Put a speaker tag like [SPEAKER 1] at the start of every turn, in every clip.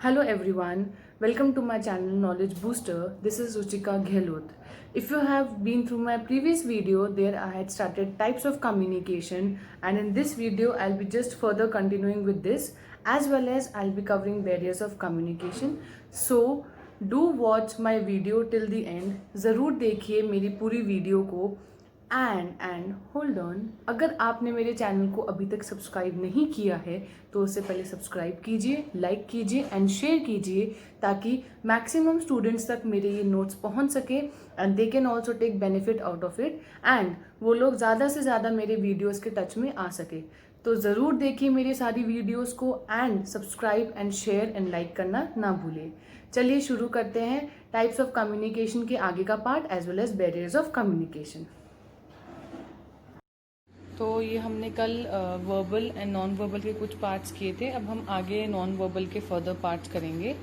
[SPEAKER 1] Hello everyone, welcome to my channel Knowledge Booster. This is Ruchika Gehlot. If you have been through my previous video, there I had started types of communication, and in this video I'll be just further continuing with this, as well as I'll be covering barriers of communication. So do watch my video till the end. ज़रूर देखिए मेरी पूरी video को. And hold on, अगर आपने मेरे channel को अभी तक सब्सक्राइब नहीं किया है तो उससे पहले सब्सक्राइब कीजिए, लाइक कीजिए एंड शेयर कीजिए, ताकि मैक्सिमम स्टूडेंट्स तक मेरे ये नोट्स पहुंच सके and they can also take benefit out of it, and वो लोग ज़्यादा से ज़्यादा मेरे वीडियोज़ के टच में आ सके. तो ज़रूर देखिए मेरी सारी वीडियोज़ को and subscribe and share and like करना ना भूलें. चलिए शुरू करते हैं टाइप्स ऑफ कम्युनिकेशन के आगे का part as well as barriers of communication. तो ये हमने कल वर्बल एंड नॉन वर्बल के कुछ पार्ट्स किए थे. अब हम आगे नॉन वर्बल के फर्दर पार्ट्स करेंगे.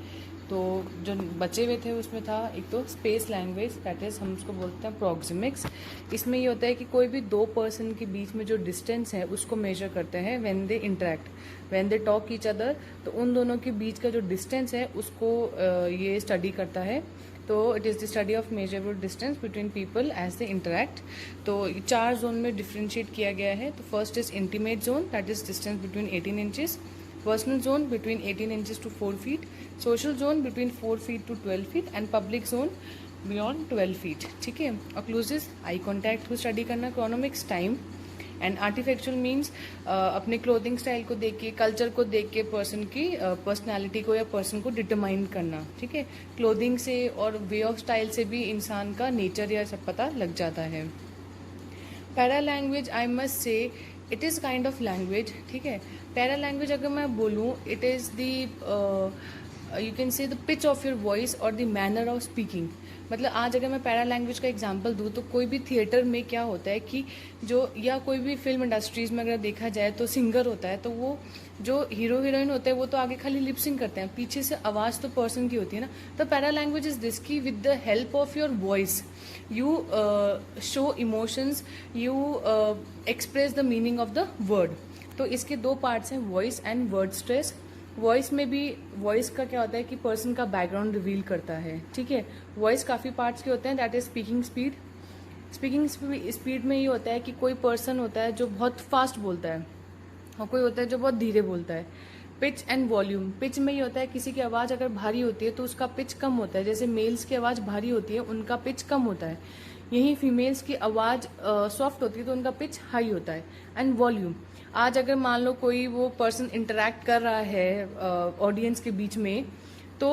[SPEAKER 1] तो जो बचे हुए थे उसमें था एक तो स्पेस लैंग्वेज, दैट इज़ हम उसको बोलते हैं प्रॉक्सिमिक्स. इसमें ये होता है कि कोई भी दो पर्सन के बीच में जो डिस्टेंस है उसको मेजर करते हैं when they interact, when they talk each other. तो उन दोनों के बीच का जो डिस्टेंस है उसको ये स्टडी करता है. तो it is the study of measurable distance between people as they interact. तो चार जोन में डिफ्रेंशिएट किया गया है. तो first is intimate zone, that is distance between 18 inches. Personal zone between 18 inches to 4 feet. Social zone between 4 feet to 12 feet. And public zone beyond 12 feet. ठीक है. Occlusive eye contact को study करना. Chronemics time. And artifactual means अपने clothing style को देख के, culture को देख के पर्सन की पर्सनैलिटी को या पर्सन को डिटरमाइन करना. ठीक है. क्लोथिंग से और वे ऑफ स्टाइल से भी इंसान का नेचर या सब पता लग जाता है. Para language I must say it is kind of language. ठीक है. पैरा लैंग्वेज अगर मैं बोलूँ, it is the you can say the pitch of your voice और द मैनर ऑफ स्पीकिंग. मतलब आज अगर मैं पैरा लैंग्वेज का एग्जांपल दूँ तो कोई भी थिएटर में क्या होता है कि जो, या कोई भी फिल्म इंडस्ट्रीज में अगर देखा जाए तो सिंगर होता है, तो वो जो हीरो हीरोइन होते हैं वो तो आगे खाली लिपसिंग करते हैं, पीछे से आवाज़ तो पर्सन की होती है ना. तो पैरा लैंग्वेज इज दिस की with the help of your voice you show emotions, you express the meaning of the word. तो इसके दो पार्ट्स हैं, voice and word stress. Voice में भी, वॉइस का क्या होता है कि पर्सन का बैकग्राउंड रिवील करता है. ठीक है. वॉइस काफ़ी पार्ट्स के होते हैं, that is speaking speed. Speaking speed में ये होता है कि कोई पर्सन होता है जो बहुत फास्ट बोलता है और कोई होता है जो बहुत धीरे बोलता है. Pitch and volume. पिच में ये होता है किसी की आवाज़ अगर भारी होती है तो उसका पिच कम होता है. जैसे मेल्स की आवाज़ भारी होती है, उनका पिच कम होता है. यही फीमेल्स की आवाज़ सॉफ्ट होती है तो उनका पिच हाई होता है. एंड वॉल्यूम, आज अगर मान लो कोई वो पर्सन इंटरेक्ट कर रहा है ऑडियंस के बीच में, तो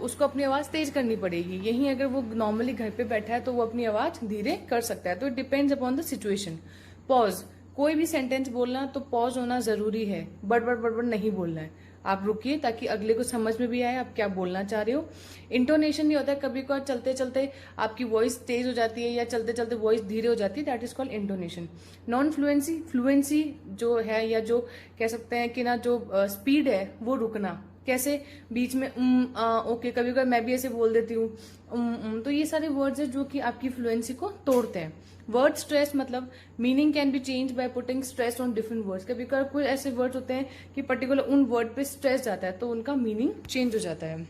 [SPEAKER 1] उसको अपनी आवाज़ तेज करनी पड़ेगी. यहीं अगर वो नॉर्मली घर पे बैठा है तो वो अपनी आवाज़ धीरे कर सकता है. तो it depends upon the situation. Pause, कोई भी सेंटेंस बोलना तो पॉज होना ज़रूरी है. बड़बड़ बड़बड़ नहीं बोलना है. आप रुकिए ताकि अगले को समझ में भी आए आप क्या बोलना चाह रहे हो. इंटोनेशन नहीं होता है, कभी कभार चलते चलते आपकी वॉइस तेज हो जाती है या चलते चलते वॉइस धीरे हो जाती है, that is called intonation. Non fluency, fluency जो है या जो कह सकते हैं कि ना जो स्पीड है वो रुकना. कैसे, बीच में ओके, कभी कभी मैं भी ऐसे बोल देती हूँ तो ये सारे वर्ड्स है जो कि आपकी फ्लुएंसी को तोड़ते हैं. वर्ड स्ट्रेस मतलब meaning can be change by putting stress on different words. कभी कभी कोई ऐसे वर्ड्स होते हैं कि पर्टिकुलर उन वर्ड पे स्ट्रेस जाता है तो उनका मीनिंग चेंज हो जाता है.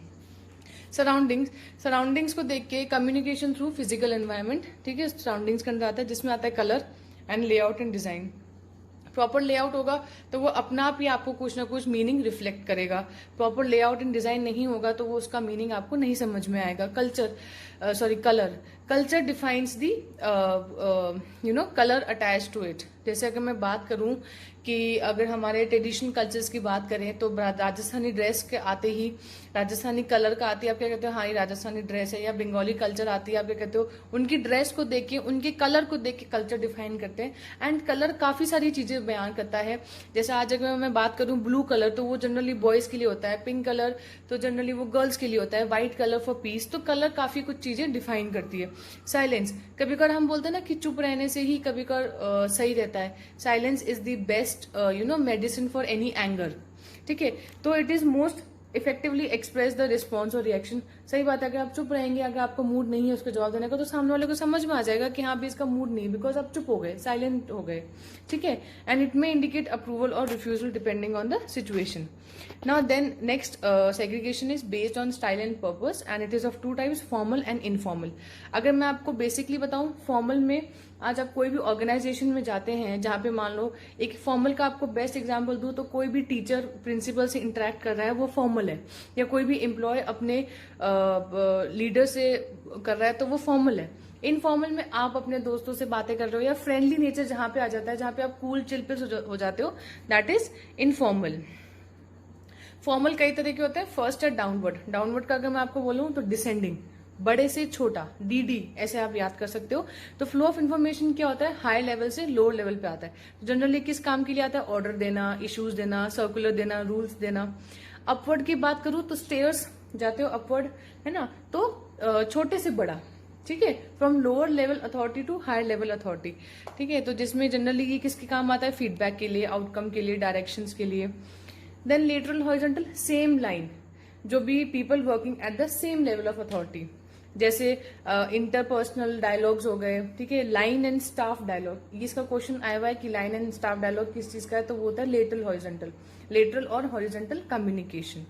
[SPEAKER 1] सराउंडिंग्स, सराउंडिंग्स को देख के कम्युनिकेशन थ्रू फिजिकल एनवायरनमेंट. ठीक है. सराउंडिंग्स के अंदर आता है जिसमें आता है colour and layout and design. Proper layout होगा तो वो अपना आप ही आपको कुछ ना कुछ मीनिंग रिफ्लेक्ट करेगा. प्रॉपर लेआउट एंड डिजाइन नहीं होगा तो वो उसका मीनिंग आपको नहीं समझ में आएगा. Colour, culture defines the colour attached to it. जैसे अगर मैं बात करूं कि अगर हमारे ट्रेडिशनल कल्चर्स की बात करें तो राजस्थानी ड्रेस के आते ही, राजस्थानी कलर का आती है, आप क्या कहते हो, हाँ ये राजस्थानी ड्रेस है. या बंगाली कल्चर आती है, आप क्या कहते हो, उनकी ड्रेस को देख के, उनके कलर को देख के कल्चर डिफाइन करते हैं. एंड कलर काफ़ी सारी चीज़ें बयान करता है. जैसे आज अगर मैं बात करूँ ब्लू कलर तो वो जनरली बॉयज़ के लिए होता है. पिंक कलर तो जनरली वो गर्ल्स के लिए होता है. White colour for piece. तो कलर काफ़ी कुछ चीज़ें डिफाइन करती है. साइलेंस, कभी कभार हम बोलते हैं ना कि चुप रहने से ही कभी कभार सही रहता है. Silence is the best medicine for any anger. ठीक है. तो it is most effectively express the response और रिएक्शन। सही बात है, अगर आप चुप रहेंगे, अगर आपका मूड नहीं है उसका जवाब देने का, तो सामने वाले को समझ में आ जाएगा कि हाँ भी इसका मूड नहीं, बिकॉज आप चुप हो गए, साइलेंट हो गए, ठीक है। And it may indicate approval और refusal depending on the situation. Now then next segregation is based on style and purpose and it is of two types, formal and informal. अगर मैं आपको बेसिकली बताऊं, formal में आज आप कोई भी ऑर्गेनाइजेशन में जाते हैं जहां पे मान लो, एक फॉर्मल का आपको बेस्ट एग्जांपल दूं तो कोई भी टीचर प्रिंसिपल से इंटरेक्ट कर रहा है वो फॉर्मल है, या कोई भी एम्प्लॉय अपने लीडर से कर रहा है तो वो फॉर्मल है। इनफॉर्मल में आप अपने दोस्तों से बातें कर रहे हो, या फ्रेंडली नेचर जहां पे आ जाता है, जहां पे आप कूल चिल पे हो जाते हो, दैट इज इनफॉर्मल। फॉर्मल कई तरह के होते हैं। फर्स्ट है डाउनवर्ड। डाउनवर्ड का अगर मैं आपको बोलूं तो डिसेंडिंग, बड़े से छोटा, डीडी ऐसे आप याद कर सकते हो। तो फ्लो ऑफ इन्फॉर्मेशन क्या होता है, हाई लेवल से लोअर लेवल पे आता है। जनरली किस काम के लिए आता है, ऑर्डर देना, इश्यूज देना, सर्कुलर देना, रूल्स देना। अपवर्ड की बात करूं तो स्टेयर्स जाते हो अपवर्ड, है ना, तो छोटे से बड़ा, ठीक है, from lower level authority to higher level authority, ठीक है। तो जिसमें जनरली ये किसके काम आता है, फीडबैक के लिए, आउटकम के लिए, डायरेक्शंस के लिए। Then lateral horizontal, same line, जो भी people working at the same level of authority, जैसे इंटरपर्सनल डायलॉग्स हो गए, ठीक है। लाइन एंड स्टाफ डायलॉग, इसका क्वेश्चन आया हुआ है कि लाइन एंड स्टाफ डायलॉग किस चीज का है, तो वो होता है लेटरल हॉरिजॉन्टल, लेटरल और हॉरिजॉन्टल कम्युनिकेशन।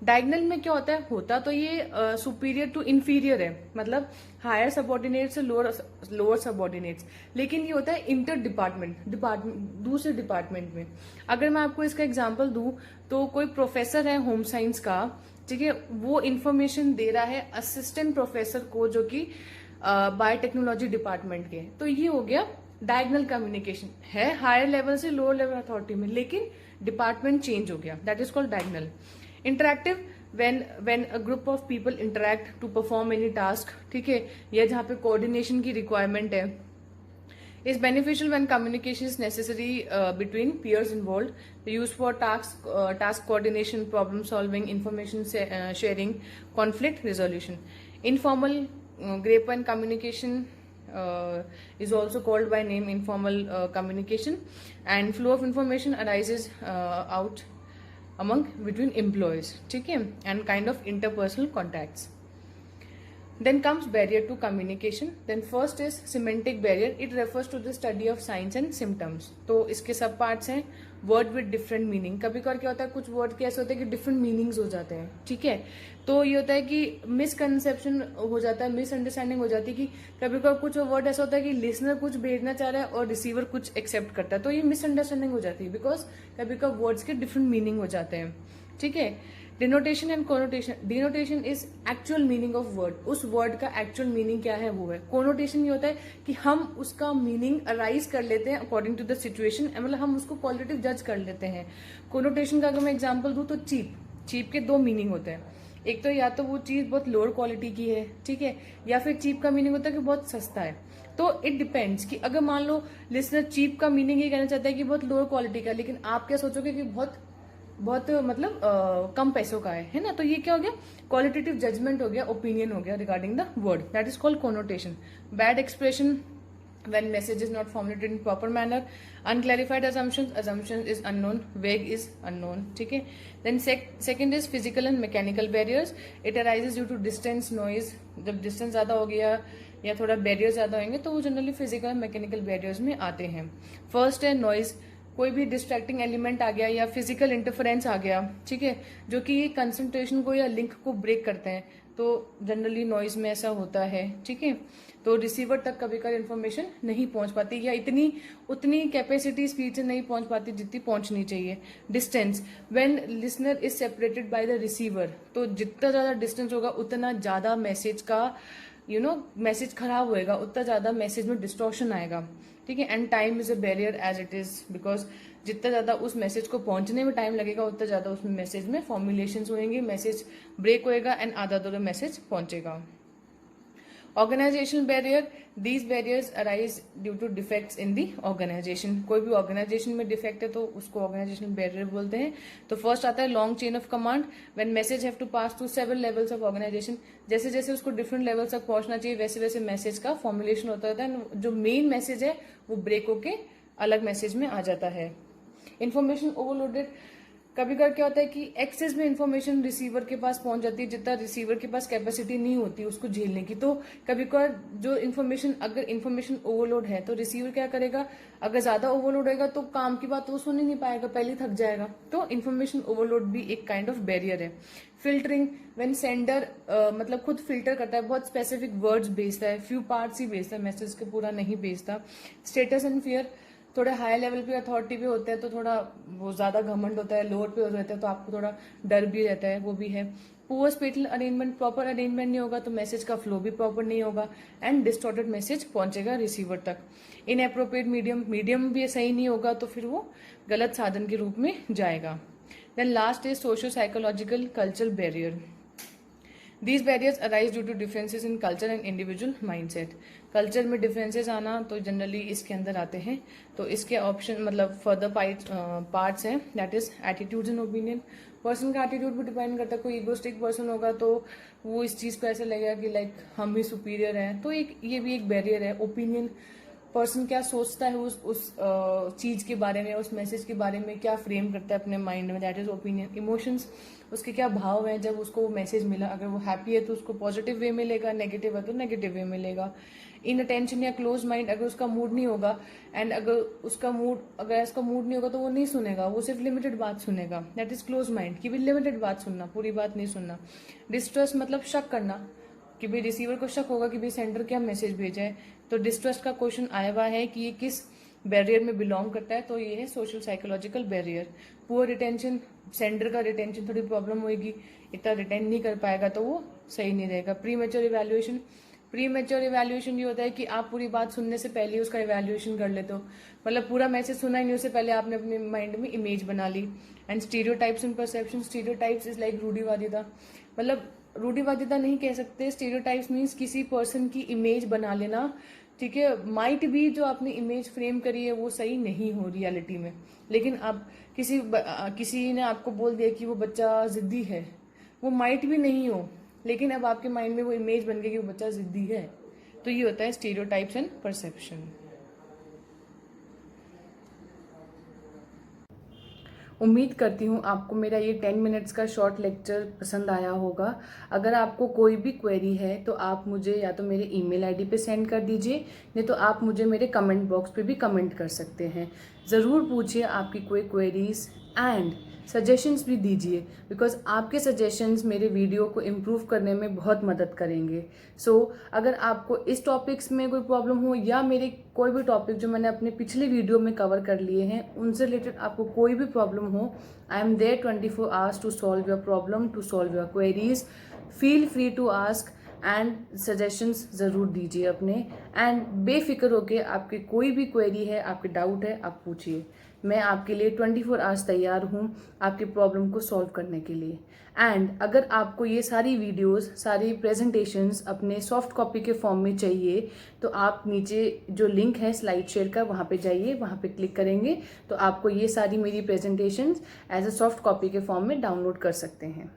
[SPEAKER 1] डायगनल में क्या होता तो ये सुपीरियर टू इंफीरियर है, मतलब हायर सबॉर्डिनेट से लोअर सबॉर्डिनेट्स, लेकिन ये होता है इंटर डिपार्टमेंट दूसरे डिपार्टमेंट में। अगर मैं आपको इसका एग्जांपल दूं तो कोई प्रोफेसर है होम साइंस का, ठीक है, वो इंफॉर्मेशन दे रहा है असिस्टेंट प्रोफेसर को जो कि बायोटेक्नोलॉजी डिपार्टमेंट के, तो ये हो गया डायगनल कम्युनिकेशन, है हायर लेवल से लोअर लेवल अथॉरिटी में, लेकिन डिपार्टमेंट चेंज हो गया, that is called diagonal. Interactive, when a group of people interact to perform any task, ठीक है, या जहां पे कोऑर्डिनेशन की रिक्वायरमेंट है, is beneficial when communication is necessary between peers involved, used for task coordination, problem solving, information sharing, conflict resolution. Informal, grapevine communication is also called by name informal communication, and flow of information arises out among between employees, ठीक है, and kind of interpersonal contacts. Then comes barrier to communication. Then first is semantic barrier. It refers to the study of signs and symptoms. तो इसके सब parts हैं। Word with different meaning, कभी कभार क्या होता है, कुछ वर्ड के ऐसे होते हैं कि डिफरेंट मीनिंग्स हो जाते हैं, ठीक है। तो ये होता है कि मिसकंसेप्शन हो जाता है, मिसअंडरस्टैंडिंग हो जाती है कि कभी कभार कुछ वर्ड ऐसा होता है कि लिसनर कुछ भेजना चाह रहा है और रिसीवर कुछ एक्सेप्ट करता है, तो ये मिसअंडरस्टैंडिंग हो जाती है, बिकॉज कभी कभार वर्ड्स के डिफरेंट मीनिंग हो जाते हैं, ठीक है। Denotation and connotation. Denotation is actual meaning of word, उस वर्ड का एक्चुअल मीनिंग क्या है वो है। कोनोटेशन ये होता है कि हम उसका मीनिंग अराइज कर लेते हैं अकॉर्डिंग टू द सिचुएशन, मतलब हम उसको क्वालिटेटिव जज कर लेते हैं। कोनोटेशन का अगर मैं एग्जांपल दूं तो चीप, चीप के दो मीनिंग होते हैं, एक तो या तो वो चीज बहुत लोअर क्वालिटी की है, ठीक है, या फिर चीप का मीनिंग होता है कि बहुत सस्ता है। तो इट डिपेंड्स कि अगर मान लो लिसनर चीप का मीनिंग ये कहना चाहता है कि बहुत लोअर क्वालिटी का, लेकिन आप क्या सोचोगे कि बहुत मतलब कम पैसों का है ना, तो ये क्या हो गया, क्वालिटेटिव जजमेंट हो गया, ओपिनियन हो गया regarding the word, that is called connotation. Bad expression when message is not formulated in proper manner, unclarified assumptions is unknown, vague is unknown, ठीक है। then second is physical and mechanical barriers. It arises due to distance, noise, जब distance ज्यादा हो गया या थोड़ा barriers ज्यादा होंगे तो वो generally physical and mechanical barriers में आते हैं। फर्स्ट है noise, कोई भी डिस्ट्रैक्टिंग एलिमेंट आ गया या फिजिकल इंटरफेरेंस आ गया, ठीक है, जो कि कंसंट्रेशन को या लिंक को ब्रेक करते हैं, तो जनरली नॉइज में ऐसा होता है, ठीक है। तो रिसीवर तक कभी कभी इन्फॉर्मेशन नहीं पहुंच पाती या उतनी कैपेसिटी स्पीड से नहीं पहुंच पाती जितनी पहुंचनी चाहिए। Distance, when listener is separated by the receiver, तो जितना ज्यादा डिस्टेंस होगा उतना ज्यादा मैसेज का मैसेज खराब होएगा, उतना ज्यादा मैसेज में डिस्टॉर्शन आएगा, ठीक है। And time is a barrier as it is, because जितना ज्यादा उस मैसेज को पहुंचने में टाइम लगेगा उतना ज्यादा उसमें मैसेज में फॉर्मुलेशन होंगे, मैसेज ब्रेक होएगा एंड आधा मैसेज पहुंचेगा। Organisational barrier, these barriers arise due to defects in the organisation. कोई भी ऑर्गेनाइजेशन में डिफेक्ट है तो उसको ऑर्गेनाइजेशनल बैरियर बोलते हैं। तो फर्स्ट आता है long chain of command, when message have to pass through several levels of organisation. जैसे जैसे उसको डिफरेंट लेवल्स तक पहुंचना चाहिए वैसे वैसे मैसेज का फॉर्मुलेशन होता है, जो मेन मैसेज है वो ब्रेक होके अलग मैसेज में आ जाता है। इंफॉर्मेशन ओवरलोडेड, कभी कभी क्या होता है कि एक्सेस में इंफॉर्मेशन रिसीवर के पास पहुंच जाती है, जितना रिसीवर के पास कैपेसिटी नहीं होती उसको झेलने की। तो कभी कभार जो इन्फॉर्मेशन, अगर इन्फॉर्मेशन ओवरलोड है तो रिसीवर क्या करेगा, अगर ज्यादा ओवरलोड होगा तो काम की बात वो सुन ही नहीं पाएगा, पहले थक जाएगा। तो इन्फॉर्मेशन ओवरलोड भी एक काइंड ऑफ बैरियर है। फिल्टरिंग, व्हेन सेंडर मतलब खुद फिल्टर करता है, बहुत स्पेसिफिक वर्ड्स भेजता है, फ्यू पार्ट्स ही भेजता है, मैसेज के पूरा नहीं भेजता। स्टेटस एंड फियर, थोड़े हाई लेवल पे अथॉरिटी पे होते हैं तो थोड़ा वो ज्यादा घमंड होता है, लोअर पे रहता है तो आपको थोड़ा डर भी रहता है, वो भी है। Poor special arrangement, proper arrangement नहीं होगा तो मैसेज का फ्लो भी प्रॉपर नहीं होगा एंड डिस्टॉर्टेड मैसेज पहुंचेगा रिसीवर तक। इनएप्रोप्रिएट मीडियम, मीडियम भी सही नहीं होगा तो फिर वो गलत साधन के रूप में जाएगा। Then last is socio psychological cultural barrier. These barriers arise due to differences in culture and individual mindset. Culture में डिफरेंसेस आना तो जनरली इसके अंदर आते हैं। तो इसके ऑप्शन मतलब फर्दर पार्ट्स हैं, that is attitudes and opinion. Person का एटीट्यूड भी डिपेंड करता है। कोई इगोस्टिक पर्सन होगा तो वो इस चीज को ऐसे लगेगा कि लाइक हम ही सुपीरियर हैं, तो एक ये भी एक बैरियर है। ओपिनियन, पर्सन क्या सोचता है उस चीज के बारे में, उस मैसेज के बारे में क्या फ्रेम करता है अपने माइंड में, दैट इज ओपिनियन। इमोशंस, उसके क्या भाव हैं जब उसको मैसेज मिला, अगर वो हैप्पी है तो उसको पॉजिटिव वे मिलेगा, नेगेटिव है तो नेगेटिव वे मिलेगा। इन अटेंशन या क्लोज माइंड, अगर उसका मूड नहीं होगा एंड अगर उसका मूड नहीं होगा तो वो नहीं सुनेगा, वो सिर्फ लिमिटेड बात सुनेगा, दैट इज क्लोज माइंड, कि भी लिमिटेड बात सुनना, पूरी बात नहीं सुनना। डिस्ट्रस्ट मतलब शक करना, कि भाई रिसीवर को शक होगा कि भाई सेंडर क्या मैसेज भेजा है, तो डिस्ट्रस्ट का क्वेश्चन आया हुआ है कि ये किस बैरियर में बिलोंग करता है, तो ये है social psychological barrier. Poor retention, sender का रिटेंशन थोड़ी प्रॉब्लम होगी, इतना रिटेन नहीं कर पाएगा तो वो सही नहीं रहेगा। Pre mature evaluation, pre mature evaluation ये होता है कि आप पूरी बात सुनने से पहले उसका इवैल्यूएशन कर लेते हो, मतलब पूरा मैसेज सुना ही नहीं, उससे पहले आपने अपने माइंड में इमेज बना ली। And stereotypes and perception, stereotypes is like रूढ़िवादिता, मतलब रूढ़िवादिता नहीं कह सकते, स्टीरियोटाइप्स मीन्स किसी पर्सन की इमेज बना लेना, ठीक है। माइट भी जो आपने इमेज फ्रेम करी है वो सही नहीं हो रियलिटी में, लेकिन अब किसी ने आपको बोल दिया कि वो बच्चा जिद्दी है, वो माइट भी नहीं हो, लेकिन अब आपके माइंड में वो इमेज बन गई कि वो बच्चा जिद्दी है। तो ये होता है स्टीरियोटाइप्स एंड परसेप्शन। उम्मीद करती हूँ आपको मेरा ये 10 मिनट्स का शॉर्ट लेक्चर पसंद आया होगा। अगर आपको कोई भी क्वेरी है तो आप मुझे या तो मेरे ईमेल आईडी पे सेंड कर दीजिए, नहीं तो आप मुझे मेरे कमेंट बॉक्स पे भी कमेंट कर सकते हैं। ज़रूर पूछिए आपकी कोई क्वेरीज एंड सजेशंस भी दीजिए, बिकॉज आपके सजेशंस मेरे वीडियो को इम्प्रूव करने में बहुत मदद करेंगे। सो अगर आपको इस टॉपिक्स में कोई प्रॉब्लम हो या मेरे कोई भी टॉपिक जो मैंने अपने पिछले वीडियो में कवर कर लिए हैं उनसे रिलेटेड आपको कोई भी प्रॉब्लम हो, I am there 24 hours to solve your problem, to solve your queries. Feel free to ask and suggestions ज़रूर दीजिए अपने, एंड बेफिक्र होके आपकी कोई भी क्वेरी है, आपके डाउट है, आप पूछिए। मैं आपके लिए 24 आवर्स तैयार हूँ आपकी प्रॉब्लम को सॉल्व करने के लिए। एंड अगर आपको ये सारी वीडियोस, सारी प्रेजेंटेशंस अपने सॉफ्ट कॉपी के फॉर्म में चाहिए तो आप नीचे जो लिंक है स्लाइड शेयर का, वहाँ पे जाइए, वहाँ पे क्लिक करेंगे तो आपको ये सारी मेरी presentations as a soft copy के फॉर्म में डाउनलोड कर सकते हैं।